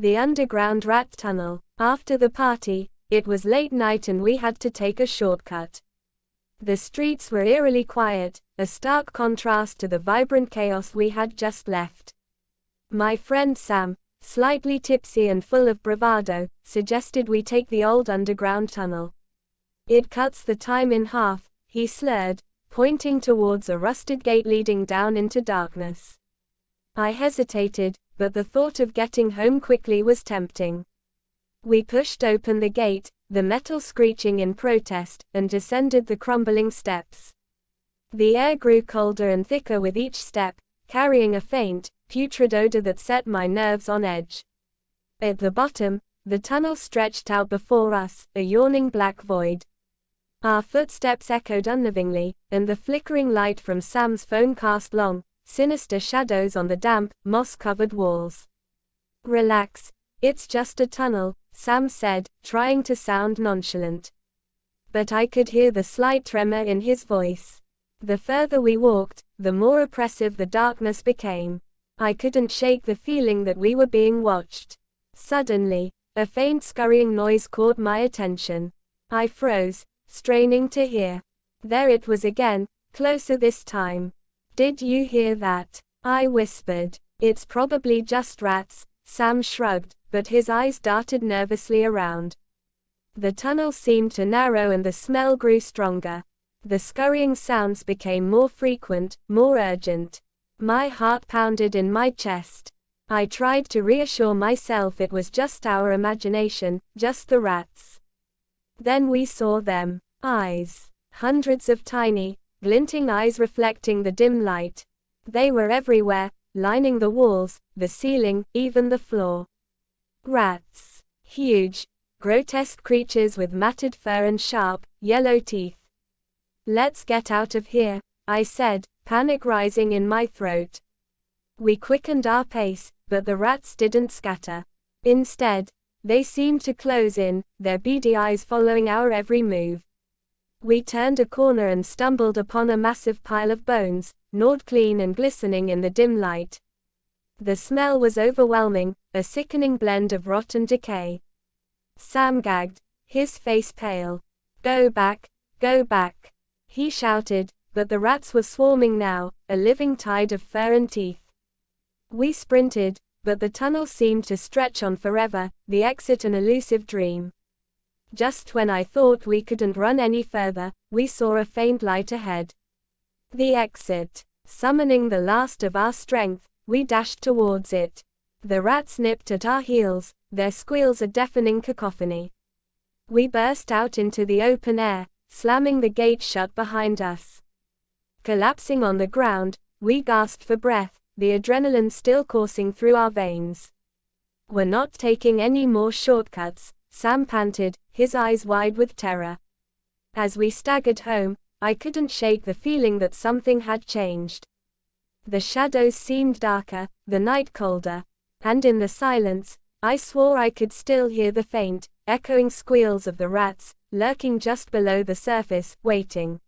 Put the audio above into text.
The underground rat tunnel. After the party, it was late night and we had to take a shortcut. The streets were eerily quiet, a stark contrast to the vibrant chaos we had just left. My friend Sam, slightly tipsy and full of bravado, suggested we take the old underground tunnel. It cuts the time in half, he slurred, pointing towards a rusted gate leading down into darkness. I hesitated, but the thought of getting home quickly was tempting. We pushed open the gate, the metal screeching in protest, and descended the crumbling steps. The air grew colder and thicker with each step, carrying a faint, putrid odor that set my nerves on edge. At the bottom, the tunnel stretched out before us, a yawning black void. Our footsteps echoed unnervingly, and the flickering light from Sam's phone cast long, sinister shadows on the damp, moss-covered walls. "Relax, it's just a tunnel," Sam said, trying to sound nonchalant. But I could hear the slight tremor in his voice. The further we walked, the more oppressive the darkness became. I couldn't shake the feeling that we were being watched. Suddenly, a faint scurrying noise caught my attention. I froze, straining to hear. There it was again, closer this time. "Did you hear that?" I whispered. "It's probably just rats," Sam shrugged, but his eyes darted nervously around. The tunnel seemed to narrow and the smell grew stronger. The scurrying sounds became more frequent, more urgent. My heart pounded in my chest. I tried to reassure myself it was just our imagination, just the rats. Then we saw them. Eyes. Hundreds of tiny, glinting eyes reflecting the dim light. They were everywhere, lining the walls, the ceiling, even the floor. Rats. Huge, grotesque creatures with matted fur and sharp, yellow teeth. "Let's get out of here," I said, panic rising in my throat. We quickened our pace, but the rats didn't scatter. Instead, they seemed to close in, their beady eyes following our every move. We turned a corner and stumbled upon a massive pile of bones, gnawed clean and glistening in the dim light. The smell was overwhelming, a sickening blend of rot and decay. Sam gagged, his face pale. Go back," he shouted, but the rats were swarming now, a living tide of fur and teeth. We sprinted, but the tunnel seemed to stretch on forever, the exit an elusive dream. Just when I thought we couldn't run any further, we saw a faint light ahead. The exit. Summoning the last of our strength, we dashed towards it. The rats nipped at our heels, their squeals a deafening cacophony. We burst out into the open air, slamming the gate shut behind us. Collapsing on the ground, we gasped for breath, the adrenaline still coursing through our veins. "We're not taking any more shortcuts," Sam panted, his eyes wide with terror. As we staggered home, I couldn't shake the feeling that something had changed. The shadows seemed darker, the night colder, and in the silence, I swore I could still hear the faint, echoing squeals of the rats, lurking just below the surface, waiting.